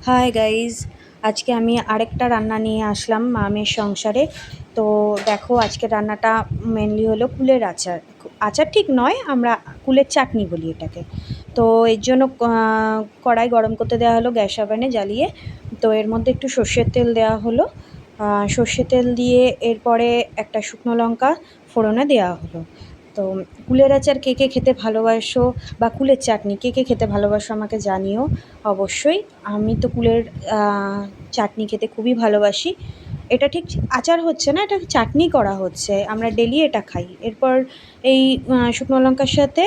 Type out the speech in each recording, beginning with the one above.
Hi guys, আজকে আমি আরেকটা রান্না নিয়ে আসলাম মামের সংসারে। তো দেখো, আজকে রান্নাটা মেনলি হলো কুলের আচার। আচার ঠিক নয়, আমরা কুলের চাটনি বলি এটাকে। তো এর জন্য কড়াই গরম করতে দেওয়া হলো গ্যাস ওভেনে জ্বালিয়ে। তো এর মধ্যে একটু সর্ষের তেল দেওয়া হলো। সর্ষে তেল দিয়ে এরপরে একটা শুকনো লঙ্কা ফোড়নে দেওয়া হলো। তো কুলের আচার কে কে খেতে ভালোবাসো, বা কুলের চাটনি কে কে খেতে ভালোবাসো আমাকে জানিও অবশ্যই। আমি তো কুলের চাটনি খেতে খুবই ভালোবাসি। এটা ঠিক আচার হচ্ছে না, এটা চাটনি করা হচ্ছে, আমরা ডেলি এটা খাই। এরপর এই শুকনো লঙ্কার সাথে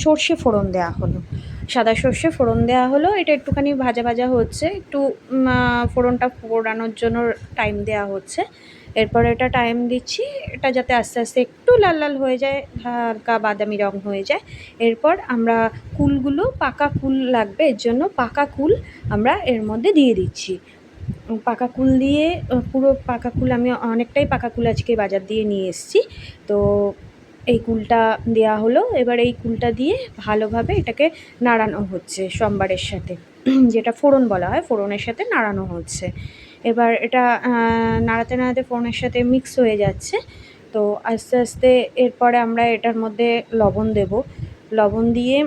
সর্ষে ফোড়ন দেওয়া হলো, সাদা সর্ষে ফোড়ন দেওয়া হলো। এটা একটুখানি ভাজা ভাজা হচ্ছে, একটু ফোড়নটা ফোড়ানোর জন্য টাইম দেওয়া হচ্ছে। এরপর এটা টাইম দিচ্ছি, এটা যাতে আস্তে আস্তে একটু লাল লাল হয়ে যায়, হালকা বাদামি রং হয়ে যায়। এরপর আমরা কুলগুলো, পাকা কুল লাগবে, এর জন্য পাকা কুল আমরা এর মধ্যে দিয়ে দিচ্ছি। পাকা কুল দিয়ে পুরো পাকা কুল, আমি অনেকটাই পাকা কুল আজকে বাজার দিয়ে নিয়ে এসেছি। তো এই কুলটা দেওয়া হলো। এবার এই কুলটা দিয়ে ভালোভাবে এটাকে নাড়ানো হচ্ছে সোমবারের সাথে, যেটা ফোড়ন বলা হয়, ফোড়নের সাথে নাড়ানো হচ্ছে। এবার এটা নাড়াতে নাড়াতে ফোড়নের সাথে মিক্স হয়ে যাচ্ছে। তো আস্তে আস্তে এরপরে আমরা এটার মধ্যে লবণ দেব। লবণ দিয়ে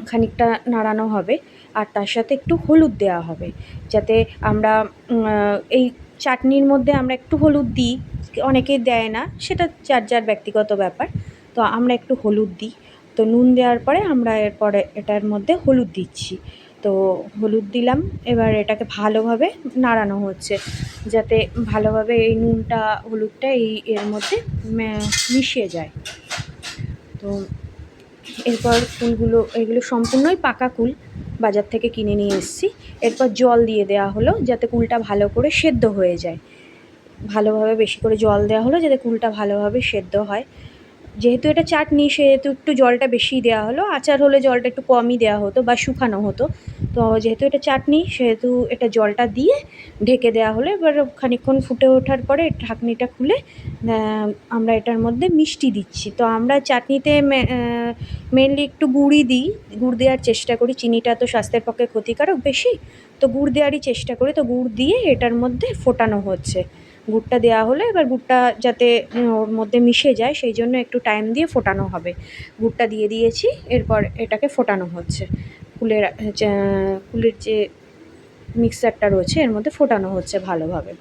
খানিকটা নাড়ানো হবে, আর তার সাথে একটু হলুদ দেওয়া হবে, যাতে আমরা এই চাটনির মধ্যে আমরা একটু হলুদ দিই। অনেকেই দেয় না, সেটা যার যার ব্যক্তিগত ব্যাপার। তো আমরা একটু হলুদ দিই। তো নুন দেওয়ার পরে আমরা এরপরে এটার মধ্যে হলুদ দিচ্ছি। তো হলুদ দিলাম। এবার এটাকে ভালোভাবে নাড়ানো হচ্ছে, যাতে ভালোভাবে এই নুনটা হলুদটা এর মধ্যে মিশিয়ে যায়। তো এরপর কুলগুলো, এগুলো সম্পূর্ণই পাকা কুল, বাজার থেকে কিনে নিয়ে এসেছি। এরপর জল দিয়ে দেওয়া হলো, যাতে কুলটা ভালো করে সেদ্ধ হয়ে যায়। ভালোভাবে বেশি করে জল দেওয়া হলো, যাতে কুলটা ভালোভাবে সেদ্ধ হয়। যেহেতু এটা চাটনি, সেহেতু একটু জলটা বেশিই দেওয়া হলো। আচার হলে জলটা একটু কমই দেওয়া হতো বা শুকানো হতো। তো যেহেতু এটা চাটনি, সেহেতু এটা জলটা দিয়ে ঢেকে দেওয়া হলো। এবার খানিকক্ষণ ফুটে ওঠার পরে ঢাকনিটা খুলে আমরা এটার মধ্যে মিষ্টি দিচ্ছি। তো আমরা চাটনিতে মেনলি একটু গুড়ই দিই, গুড় দেওয়ার চেষ্টা করি। চিনিটা তো স্বাস্থ্যের পক্ষে ক্ষতিকারক বেশি, তো গুড় দেওয়ারই চেষ্টা করি। তো গুড় দিয়ে এটার মধ্যে ফোটানো হচ্ছে। গুড়টা দেওয়া হলে এবার গুড়টা যাতে ওর মধ্যে মিশে যায়, সেই জন্য একটু টাইম দিয়ে ফোটানো হবে। গুড়টা দিয়ে দিয়েছি, এরপর এটাকে ফোটানো হচ্ছে। কুলের কুলের যে মিক্সারটা রয়েছে এর মধ্যে ফোটানো হচ্ছে ভালোভাবে।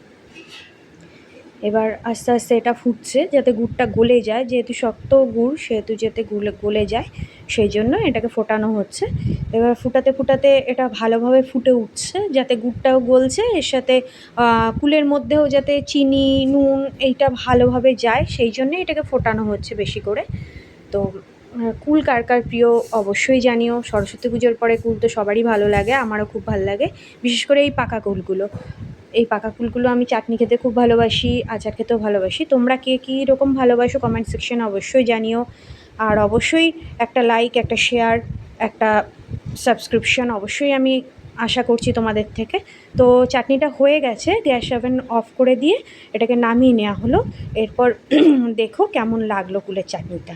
এবার আস্তে আস্তে এটা ফুটছে, যাতে গুড়টা গলে যায়। যেহেতু শক্ত গুড়, সেহেতু যাতে গলে যায়, সেই জন্য এটাকে ফোটানো হচ্ছে। এবার ফুটাতে ফুটাতে এটা ভালোভাবে ফুটে উঠছে, যাতে গুড়টাও গলছে, এর সাথে কুলের মধ্যেও যাতে চিনি, নুন এইটা ভালোভাবে যায়, সেই জন্যে এটাকে ফোটানো হচ্ছে বেশি করে। তো কুল কার কার প্রিয় অবশ্যই জানিও। সরস্বতী পুজোর পরে কুল তো সবারই ভালো লাগে, আমারও খুব ভালো লাগে, বিশেষ করে এই পাকা কুলগুলো। এই পাকা কুলগুলো আমি চাটনি খেতে খুব ভালোবাসি, আচার খেতেও ভালোবাসি। তোমরা কে কী রকম ভালোবাসো কমেন্ট সেকশনে অবশ্যই জানিও। আর অবশ্যই একটা লাইক, একটা শেয়ার, একটা সাবস্ক্রিপশন অবশ্যই আমি আশা করছি তোমাদের থেকে। তো চাটনিটা হয়ে গেছে, গ্যাস ওভেন অফ করে দিয়ে এটাকে নামিয়ে নেওয়া হলো। এরপর দেখো কেমন লাগলো কুলের চাটনিটা।